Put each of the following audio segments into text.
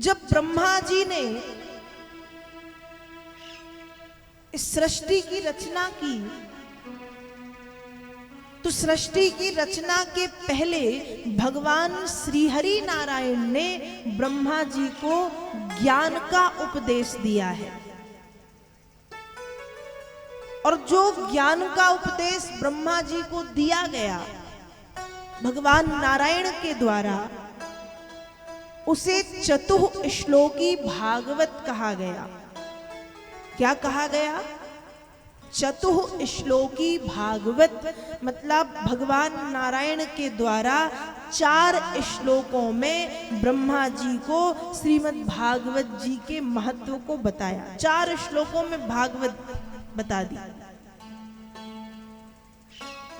जब ब्रह्मा जी ने इस सृष्टि की रचना की तो सृष्टि की रचना के पहले भगवान श्री हरि नारायण ने ब्रह्मा जी को ज्ञान का उपदेश दिया है। और जो ज्ञान का उपदेश ब्रह्मा जी को दिया गया भगवान नारायण के द्वारा, उसे चतुः श्लोकी भागवत कहा गया। क्या कहा गया? चतुः श्लोकी भागवत, मतलब भगवान नारायण के द्वारा 4 श्लोकों में ब्रह्मा जी को श्रीमद् भागवत जी के महत्व को बताया। 4 श्लोकों में भागवत बता दी।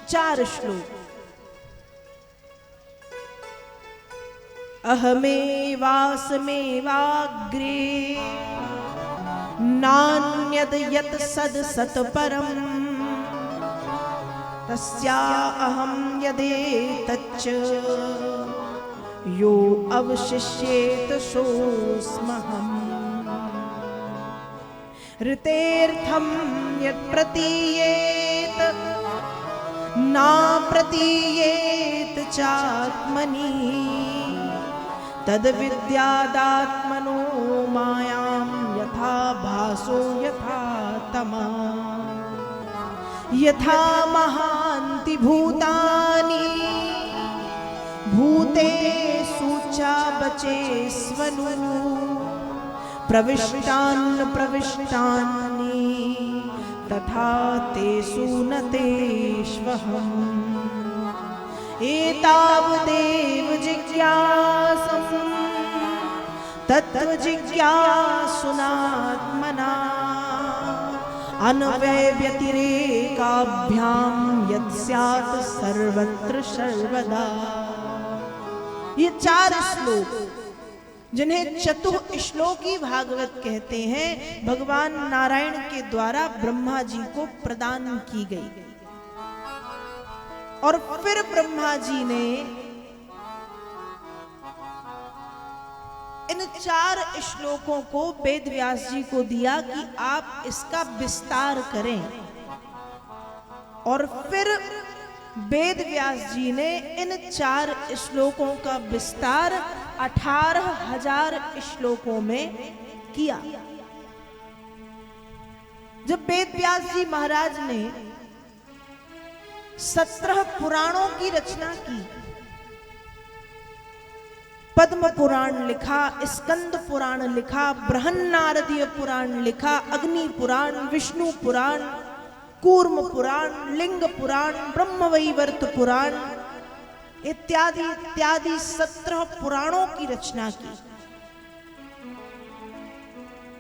4 श्लोक। अहमेवास्मेवाग्रे नान्यद यत् सद सत परम तस्या अहम यदेतच्च यो अवशिष्येत सोऽस्महम्। ऋतेर्थम यत् प्रतीयेत ना प्रतीयेत चात्मनि तद विद्यादात्मनो मायां यथा भासो यथा तमा। यथा महान्ति भूतानि भूतेषु च बचेष्वनु प्रविष्टान् प्रविष्टानि तथा तेषु न तेष्वहम्। एतावदेव जिज्ञासं तत्त्वजिज्ञासुनात्मना अन्वयव्यतिरेकाभ्यां यत् स्यात् सर्वत्र सर्वदा। ये 4 श्लोक जिन्हें चतुः श्लोकी भागवत कहते हैं, भगवान नारायण के द्वारा ब्रह्मा जी को प्रदान की गई। और फिर ब्रह्मा जी ने इन 4 श्लोकों को वेद व्यास जी को दिया कि आप इसका विस्तार करें। और फिर वेद व्यास जी ने इन 4 श्लोकों का विस्तार 18,000 श्लोकों में किया। जब वेद व्यास जी महाराज ने 17 पुराणों की रचना की, पद्म पुराण लिखा, स्कंद पुराण लिखा, बृहन्नारदीय पुराण लिखा, अग्नि पुराण, विष्णु पुराण, कूर्म पुराण, लिंग पुराण, ब्रह्मवैवर्त पुराण इत्यादि इत्यादि 17 पुराणों की रचना की।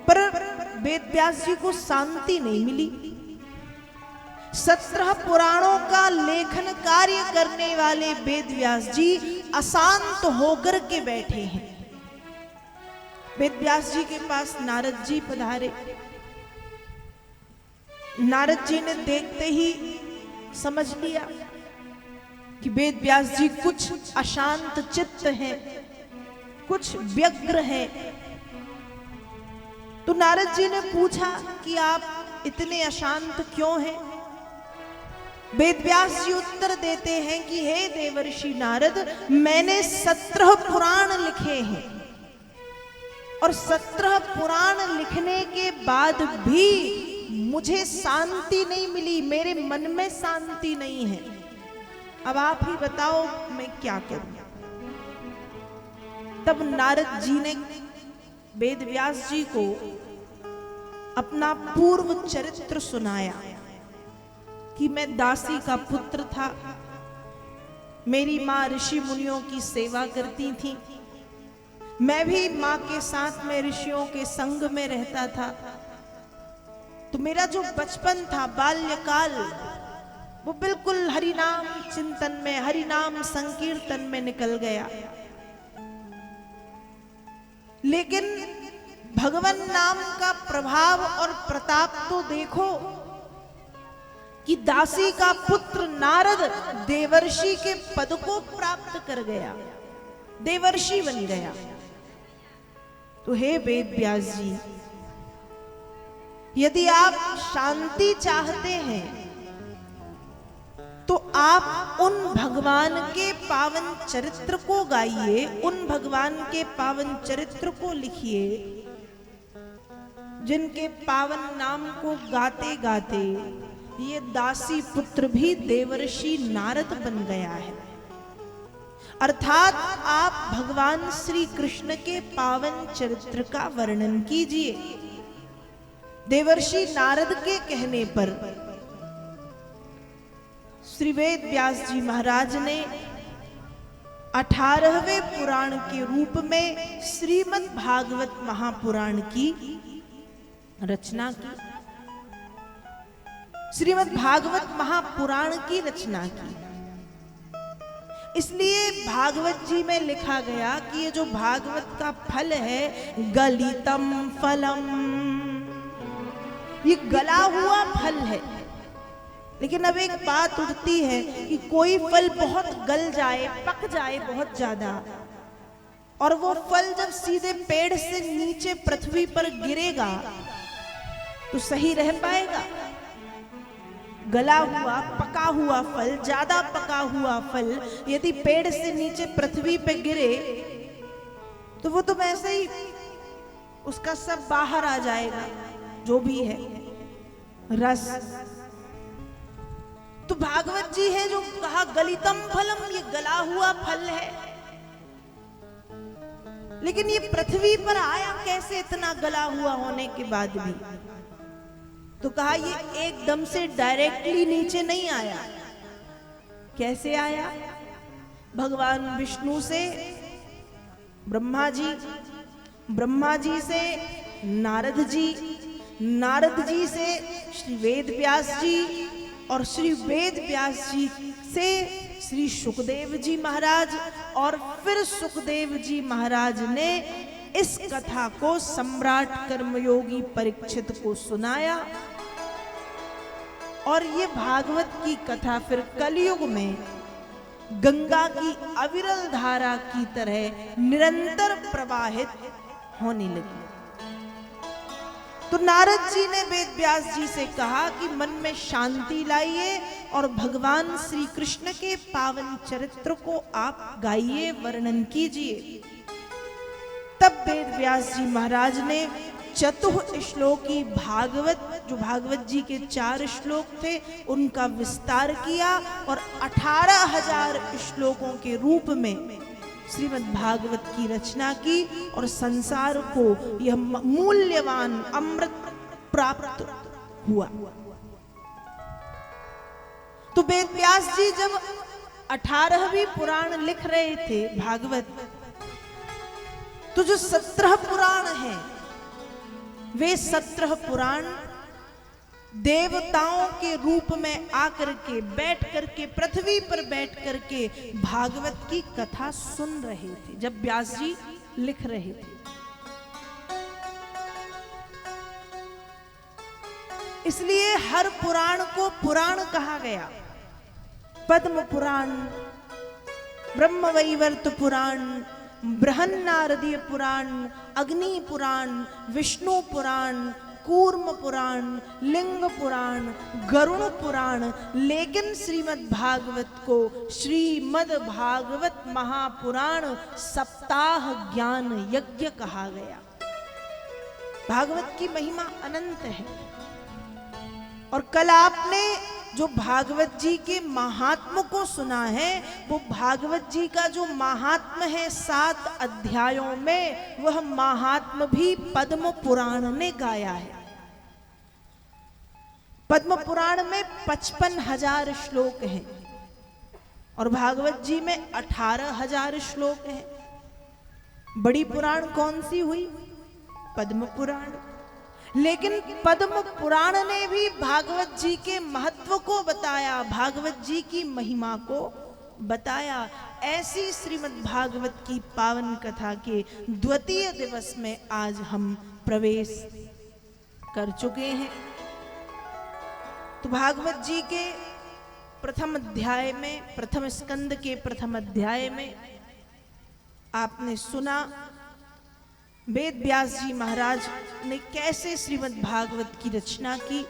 पर वेद व्यास जी को शांति नहीं मिली। 17 पुराणों का लेखन कार्य करने वाले वेद व्यास जी अशांत होकर के बैठे हैं। वेद व्यास जी के पास नारद जी पधारे। नारद जी ने देखते ही समझ लिया कि वेद व्यास जी कुछ अशांत चित्त हैं, कुछ व्यग्र हैं। तो नारद जी ने पूछा कि आप इतने अशांत क्यों हैं? वेद व्यास जी उत्तर देते हैं कि हे देवर्षि नारद, मैंने 17 पुराण लिखे हैं और 17 पुराण लिखने के बाद भी मुझे शांति नहीं मिली, मेरे मन में शांति नहीं है। अब आप ही बताओ मैं क्या करूं? तब नारद जी ने वेद व्यास जी को अपना पूर्व चरित्र सुनाया कि मैं दासी का पुत्र था, मेरी माँ ऋषि मुनियों की सेवा करती थी, मैं भी माँ के साथ में ऋषियों के संग में रहता था। तो मेरा जो बचपन था, बाल्यकाल, वो बिल्कुल हरिनाम चिंतन में, हरिनाम संकीर्तन में निकल गया। लेकिन भगवान नाम का प्रभाव और प्रताप तो देखो कि दासी का पुत्र नारद देवर्षि के पद को प्राप्त कर गया, देवर्षि बन गया। तो हे वेद व्यास जी, यदि आप शांति चाहते हैं तो आप उन भगवान के पावन चरित्र को गाइए, उन भगवान के पावन चरित्र को लिखिए जिनके पावन नाम को गाते गाते ये दासी पुत्र भी देवर्षि नारद बन गया है। अर्थात आप भगवान श्री कृष्ण के पावन चरित्र का वर्णन कीजिए। देवर्षि नारद के कहने पर श्री वेद व्यास जी महाराज ने 18वें पुराण के रूप में श्रीमद् भागवत महापुराण की रचना की। श्रीमद् भागवत महापुराण की रचना की। इसलिए भागवत जी में लिखा गया कि ये जो भागवत का फल है गलितम फलम, ये गला हुआ फल है। लेकिन अब एक बात उठती है कि कोई फल बहुत गल जाए, पक जाए बहुत ज्यादा, और वो फल जब सीधे पेड़ से नीचे पृथ्वी पर गिरेगा तो सही रह पाएगा? गला हुआ पका हुआ फल, ज्यादा पका हुआ फल यदि पेड़ से नीचे पृथ्वी पे गिरे तो वो तो वैसे ही उसका सब बाहर आ जाएगा, जो भी है रस। तो भागवत जी है जो कहा गलितम फलम, ये गला हुआ फल है। लेकिन ये पृथ्वी पर आया कैसे इतना गला हुआ होने के बाद भी? तो कहा ये एकदम से डायरेक्टली नीचे नहीं आया। कैसे आया? भगवान विष्णु से ब्रह्मा जी, ब्रह्मा जी से नारद जी, नारद जी से श्री वेद व्यास जी, और श्री वेद व्यास जी से श्री सुखदेव जी महाराज, और फिर सुखदेव जी महाराज ने इस कथा को सम्राट कर्मयोगी परीक्षित को सुनाया। और ये भागवत की कथा फिर कलयुग में गंगा की अविरल धारा की तरह निरंतर प्रवाहित होने लगी। तो नारद जी ने वेद व्यास जी से कहा कि मन में शांति लाइए और भगवान श्री कृष्ण के पावन चरित्र को आप गाइए, वर्णन कीजिए। तब वेद व्यास जी महाराज ने चतुः श्लोकी भागवत, जो भागवत जी के 4 श्लोक थे, उनका विस्तार किया और 18,000 श्लोकों के रूप में श्रीमद् भागवत की रचना की और संसार को यह मूल्यवान अमृत प्राप्त हुआ। तो वेद व्यास जी जब 18वीं पुराण लिख रहे थे भागवत, तो जो 17 पुराण हैं वे 17 पुराण देवताओं के रूप में आकर के बैठ करके, पृथ्वी पर बैठ करके भागवत की कथा सुन रहे थे जब व्यास जी लिख रहे थे। इसलिए हर पुराण को पुराण कहा गया। पद्म पुराण, ब्रह्मवैवर्त पुराण, बृहन्नारदीय पुराण, अग्नि पुराण, विष्णु पुराण, कूर्म पुराण, लिंग पुराण, गरुड़ पुराण। लेकिन श्रीमद् भागवत को श्रीमद् भागवत महापुराण सप्ताह ज्ञान यज्ञ कहा गया। भागवत की महिमा अनंत है। और कल आपने जो भागवत जी के महात्म को सुना है, वो भागवत जी का जो महात्म है 7 अध्यायों में, वह महात्म भी पद्म पुराण ने गाया है। पद्म पुराण में 55,000 श्लोक हैं और भागवत जी में 18,000 श्लोक हैं। बड़ी पुराण कौन सी हुई? पद्म पुराण। लेकिन पद्म पुराण ने भी भागवत जी के महत्व को बताया, भागवत जी की महिमा को बताया। ऐसी श्रीमद् भागवत की पावन कथा के द्वितीय दिवस में आज हम प्रवेश कर चुके हैं। तो भागवत जी के प्रथम अध्याय में, प्रथम स्कंद के प्रथम अध्याय में आपने सुना वेद व्यास जी महाराज ने कैसे श्रीमद् भागवत की रचना की